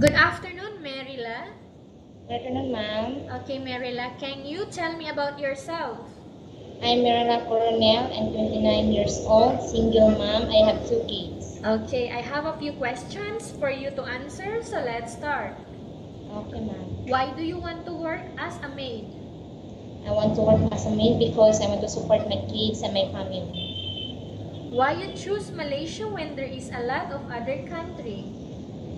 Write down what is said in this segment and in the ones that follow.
Good afternoon, Maryla. Good afternoon, ma'am. Okay, Maryla, can you tell me about yourself? I'm Maryla Coronel. I'm 29 years old, single mom. I have two kids. Okay, I have a few questions for you to answer, so let's start. Okay, ma'am. Why do you want to work as a maid? I want to work as a maid because I want to support my kids and my family. Why you choose Malaysia when there is a lot of other country?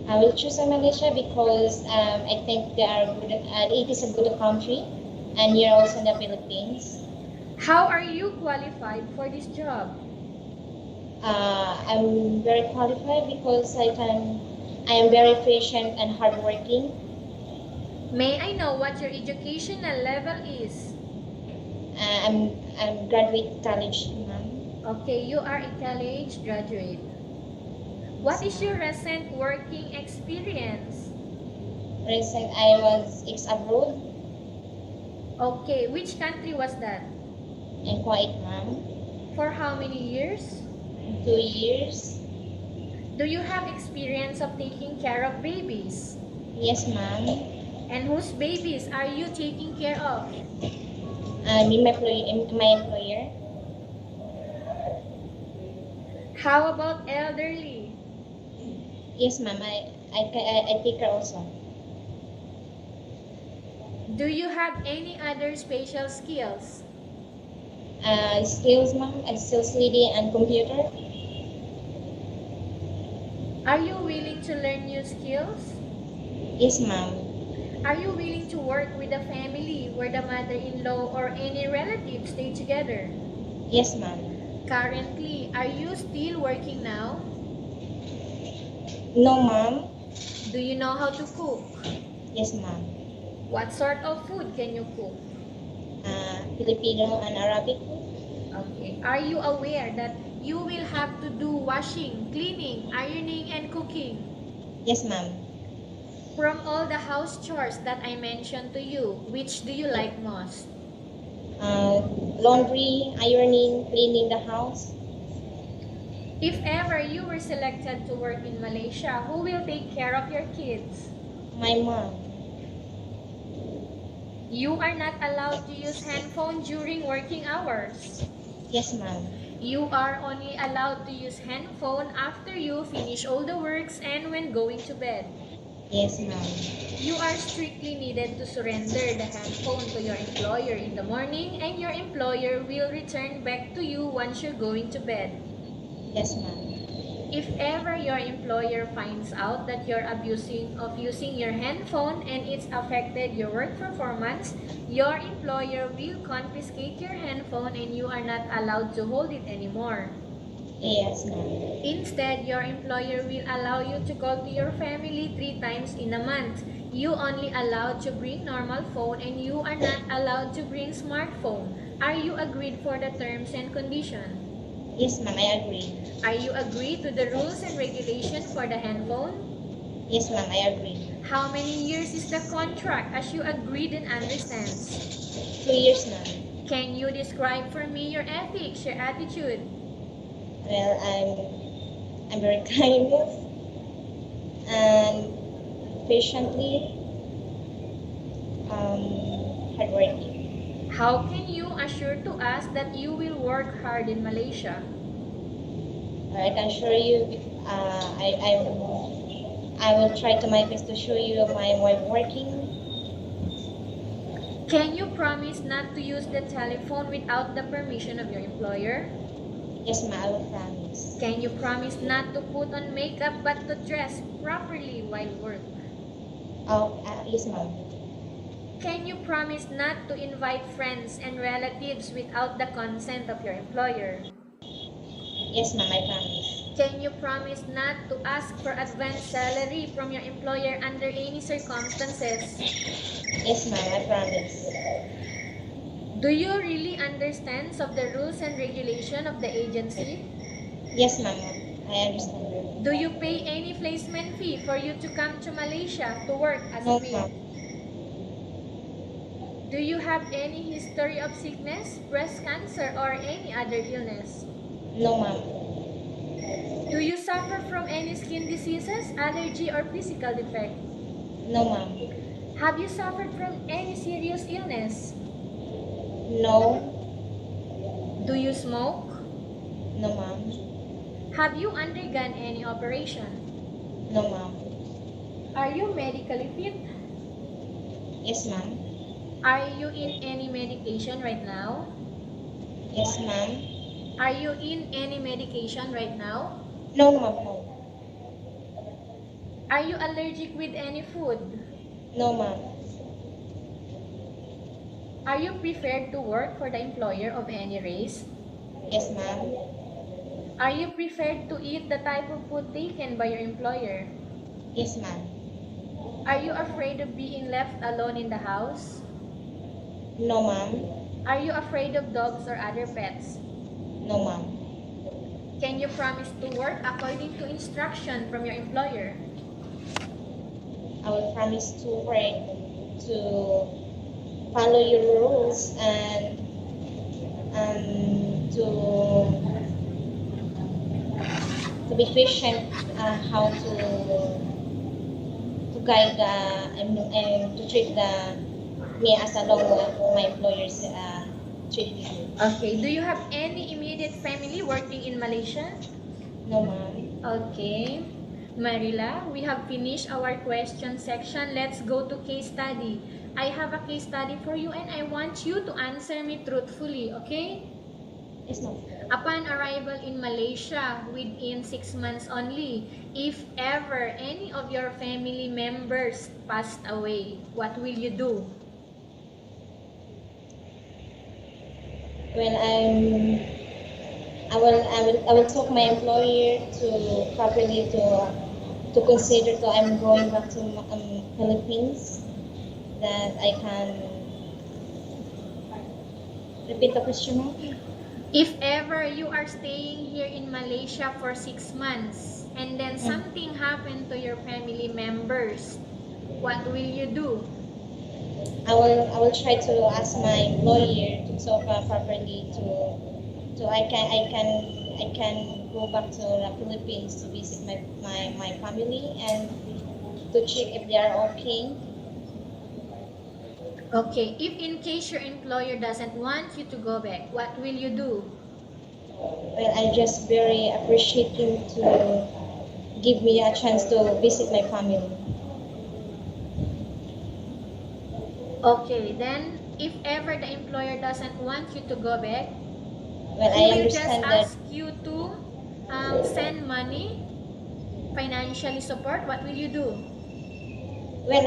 I will choose Malaysia because I think they are good. It is a good country, and here also in the Philippines. How are you qualified for this job? I'm very qualified because I am very patient and hardworking. May I know what your educational level is? I'm graduate college, ma'am. Okay, you are a college graduate. What is your recent working experience? Recent, I was abroad Okay, which country was that? and quite ma'am. For how many years? 2 years. Do you have experience of taking care of babies? Yes, ma'am. And whose babies are you taking care of? My employer. How about elderly? Yes, ma'am. I take care also. Do you have any other special skills? Skills, ma'am. Skills lady and computer. Are you willing to learn new skills? Yes, ma'am. Are you willing to work with a family where the mother-in-law or any relatives stay together? Yes, ma'am. Currently, are you still working now? No, ma'am. Do you know how to cook? Yes, ma'am. What sort of food can you cook? Filipino and Arabic. Okay. Are you aware that you will have to do washing, cleaning, ironing, and cooking? Yes, ma'am. From all the house chores that I mentioned to you, which do you like most? Laundry, ironing, cleaning the house. If ever you were selected to work in Malaysia, who will take care of your kids? My mom. You are not allowed to use handphone during working hours. Yes, ma'am. You are only allowed to use handphone after you finish all the works and when going to bed. Yes, ma'am. You are strictly needed to surrender the handphone to your employer in the morning, and your employer will return back to you once you're going to bed. Yes, ma'am. If ever your employer finds out that you're abusing of using your handphone and it's affected your work performance, your employer will confiscate your handphone and you are not allowed to hold it anymore. Yes, ma'am. Instead, your employer will allow you to call to your family 3 times in a month. You only allowed to bring normal phone and you are not allowed to bring smartphone. Are you agreed for the terms and conditions? Yes, ma'am. I agree. Are you agreed to the rules and regulation for the handphone? Yes, ma'am. I agree. How many years is the contract as you agreed and understands? 2 years, ma'am. Can you describe for me your ethics, your attitude? Well, I'm very kind and patiently hardworking. How can you assure to us that you will work hard in Malaysia? I can assure you, I will try to my best to show you my way of working. Can you promise not to use the telephone without the permission of your employer? Yes, ma'am. I will promise. Can you promise not to put on makeup but to dress properly while work? Yes, ma'am. Can you promise not to invite friends and relatives without the consent of your employer? Yes, ma'am. I promise. Can you promise not to ask for advance salary from your employer under any circumstances? Yes, ma'am. I promise. Do you really understand of the rules and regulation of the agency? Yes, ma'am. I understand. Do you pay any placement fee for you to come to Malaysia to work as a No, maid? ma'am. Do you have any history of sickness, breast cancer, or any other illness? No, ma'am. Do you suffer from any skin diseases, allergy, or physical defect? No, ma'am. Have you suffered from any serious illness? No. Do you smoke? No, ma'am. Have you undergone any operation? No, ma'am. Are you medically fit? Yes, ma'am. Are you in any medication right now? Yes, ma'am. Are you in any medication right now? No, ma'am. No. Are you allergic with any food? No, ma'am. Are you preferred to work for the employer of any race? Yes, ma'am. Are you preferred to eat the type of food taken by your employer? Yes, ma'am. Are you afraid of being left alone in the house? No, ma'am. Are you afraid of dogs or other pets? No, ma'am. Can you promise to work according to instruction from your employer? I will promise to work to follow your rules and to be patient how to guide and to treat me as along my employers treat me. Okay. Do you have any immediate family working in Malaysia? No, ma'am. Okay. Maryla, we have finished our question section. Let's go to case study. I have a case study for you and I want you to answer me truthfully, okay? Yes, ma'am. Upon arrival in Malaysia within 6 months only, if ever any of your family members passed away, what will you do? When I will talk my employer to properly to consider to I'm going back to Philippines, that I can repeat the question, ma'am. If ever you are staying here in Malaysia for 6 months and then something happened to your family members, what will you do? I will try to ask my employer to talk properly to I can go back to the Philippines to visit my family and to check if they are okay. Okay, if in case your employer doesn't want you to go back, what will you do? Well, I just very appreciate him to give me a chance to visit my family. Okay, then if ever the employer doesn't want you to go back, Well, he I will just understand that. ask you to send money, financially support. What will you do? Well,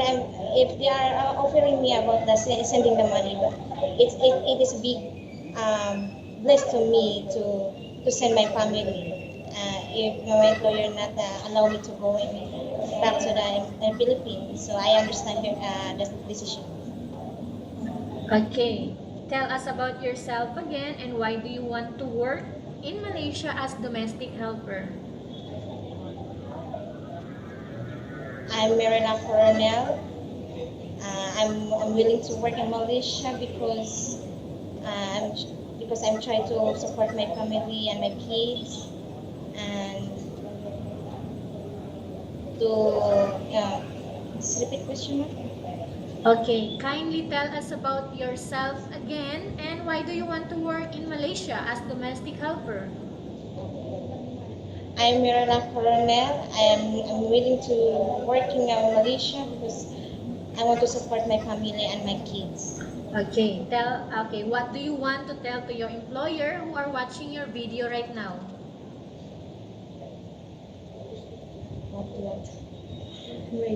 if they are offering me about sending the money, but it is a big bless to me to send my family. If my employer not allow me to go back to the Philippines, so I understand the decision. Okay, tell us about yourself again and why do you want to work in Malaysia as domestic helper? I'm maryla, coronel. I'm willing to work in Malaysia because I'm trying to support my family and my kids and to just repeat question, ma'am? Okay, kindly tell us about yourself again and why do you want to work in Malaysia as domestic helper? I'm maryla, coronel. I'm willing to work in Malaysia because I want to support my family and my kids. Okay, what do you want to tell to your employer who are watching your video right now?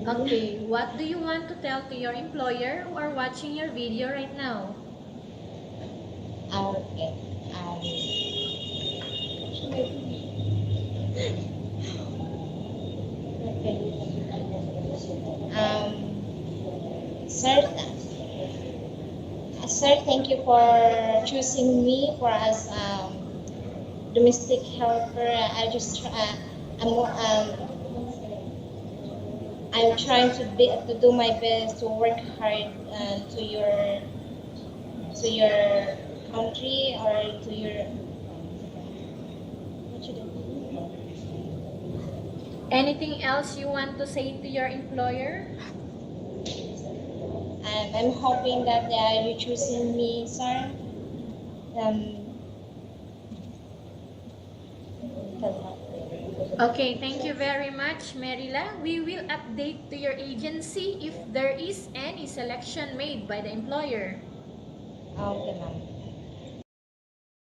Okay, what do you want to tell to your employer who are watching your video right now? Okay. Okay. Sir, sir, thank you for choosing me for as domestic helper. I'm trying to do my best to work hard to your country or to your what should I do? Anything else you want to say to your employer? I'm hoping that they are choosing me, sir. Um, Okay, thank you very much, Maryla. We will update to your agency if there is any selection made by the employer. okay, ma'am.